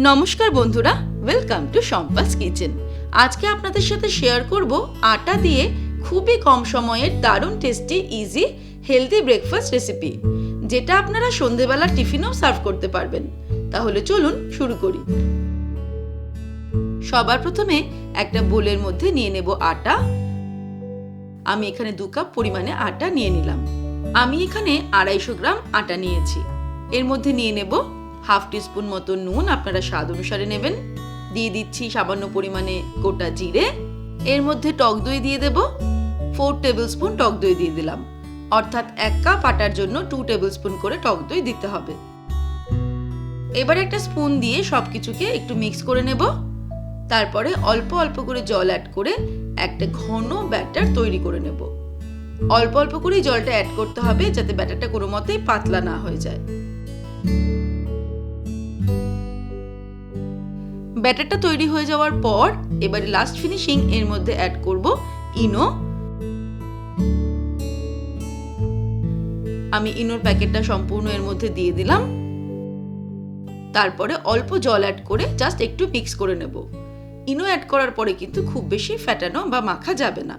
নমস্কার বন্ধুরা, welcome to Shampa's kitchen. আজকে আপনাদের সাথে শেয়ার করব আটা দিয়ে খুবই কম সময়ের দারুণ tasty easy healthy breakfast recipe, যেটা আপনারা সন্ধেবেলা টিফিনেও সার্ভ করতে পারবেন। তাহলে চলুন শুরু করি। সবার প্রথমে একটা বোলের মধ্যে নিয়ে নেব আটা। আমি এখানে 2 কাপ পরিমাণে আটা নিয়ে নিলাম। আমি এখানে 250 গ্রাম আটা নিয়েছি। এর মধ্যে নিয়ে নেব হাফ টিস্পুন মতো নুন, আপনারা স্বাদ অনুসারে নেবেন। দিয়ে দিচ্ছি সামান্য পরিমাণে গোটা জিরে। এর মধ্যে টক দই দিয়ে দেব। 4 টেবিল স্পুন টক দই দিয়ে দিলাম, অর্থাৎ 1 কাপ আটার জন্য 2 টেবিল স্পুন করে টক দই দিতে হবে। এবার একটা স্পুন দিয়ে সবকিছুকে একটু মিক্স করে নেব। তারপরে অল্প অল্প করে জল অ্যাড করে একটা ঘন ব্যাটার তৈরি করে নেব। অল্প অল্প করেই জলটা অ্যাড করতে হবে, যাতে ব্যাটারটা কোনো মতেই পাতলা না হয়ে যায়। ব্যাটারটা তৈরি হয়ে যাওয়ার পর এবারে লাস্ট ফিনিশিং এর মধ্যে অ্যাড করব ইনো। আমি ইনোর প্যাকেটটা সম্পূর্ণ এর মধ্যে দিয়ে দিলাম। তারপরে অল্প জল অ্যাড করে জাস্ট একটু মিক্স করে নেব। ইনো অ্যাড করার পরে কিন্তু খুব বেশি ফ্যাটানো বা মাখা যাবে না।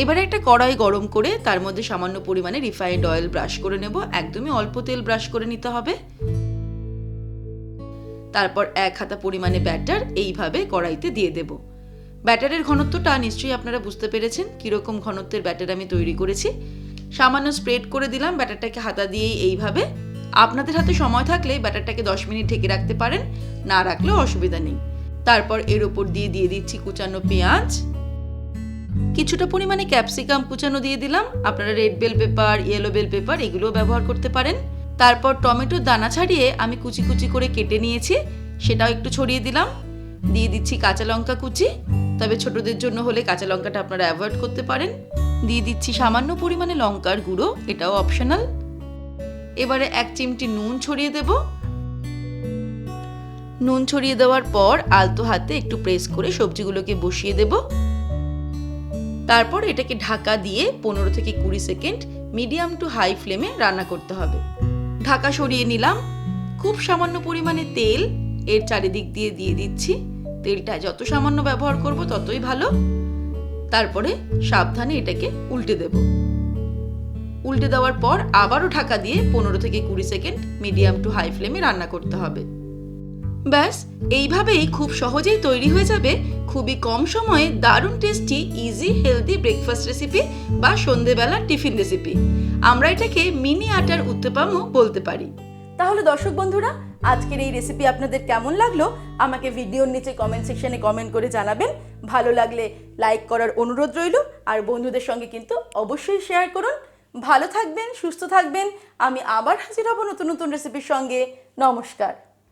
এবারে একটা কড়াই গরম করে তার মধ্যে সামান্য পরিমাণে রিফাইন্ড অয়েল ব্রাশ করে নেব। একদমই অল্প তেল ব্রাশ করে নিতে হবে। তারপর 1 হাতা পরিমাণে ব্যাটার এইভাবে কড়াইতে দিয়ে দেব। ব্যাটারের ঘনত্বটা নিশ্চয়ই আপনারা বুঝতে পেরেছেন কিরকম ঘনত্বের ব্যাটার আমি তৈরি করেছি। সামান্য স্প্রেড করে দিলাম ব্যাটারটাকে হাতা দিয়েই এইভাবে। আপনাদের হাতে সময় থাকলে ব্যাটারটাকে 10 মিনিট ঢেকে রাখতে পারেন, না রাখলেও অসুবিধা নেই। তারপর এর উপর দিয়ে দিচ্ছি কুচানো পেঁয়াজ, কিছুটা পরিমাণে ক্যাপসিকাম কুচানো দিয়ে দিলাম। আপনারা red bell pepper, yellow bell pepper এগুলোও ব্যবহার করতে পারেন। তারপর টমেটোর দানা ছাড়িয়ে আমি কুচি কুচি করে কেটে নিয়েছি, সেটাও একটু ছড়িয়ে দিলাম। দিয়ে দিচ্ছি কাঁচা লঙ্কা কুচি, তবে ছোটদের জন্য হলে কাঁচা লঙ্কাটা আপনারা অ্যাভয়েড করতে পারেন। দিয়ে দিচ্ছি সামান্য পরিমাণে লঙ্কার গুঁড়ো, এটাও অপশনাল। এবারে 1 চিমটি নুন ছড়িয়ে দেব। নুন ছড়িয়ে দেওয়ার পর আলতো হাতে একটু প্রেস করে সবজিগুলোকে বসিয়ে দেব। তারপর এটাকে ঢাকা দিয়ে 15 থেকে 20 সেকেন্ড মিডিয়াম টু হাই ফ্লেমে রান্না করতে হবে। ঢাকা সরিয়ে নিলাম। খুব সামান্য পরিমাণে তেল এর চারিদিক দিয়ে দিচ্ছি। তেলটা যত সামান্য ব্যবহার করব ততই ভালো। তারপরে সাবধানে এটাকে উল্টে দেব। উল্টে দেওয়ার পর আবারও ঢাকা দিয়ে 15 থেকে 20 সেকেন্ড মিডিয়াম টু হাই ফ্লেমে রান্না করতে হবে। ব্যাস, এইভাবেই খুব সহজেই তৈরি হয়ে যাবে খুবই কম সময়ে দারুণ tasty easy healthy breakfast recipe বা সন্ধেবেলার টিফিন রেসিপি। আমরা এটাকে মিনি আটার উত্তপামও বলতে পারি। তাহলে দর্শক বন্ধুরা, আজকের এই রেসিপি আপনাদের কেমন লাগলো আমাকে ভিডিওর নিচে কমেন্ট সেকশনে কমেন্ট করে জানাবেন। ভালো লাগলে লাইক করার অনুরোধ রইল, আর বন্ধুদের সঙ্গে কিন্তু অবশ্যই শেয়ার করুন। ভালো থাকবেন, সুস্থ থাকবেন। আমি আবার হাজির হব নতুন নতুন রেসিপির সঙ্গে। নমস্কার।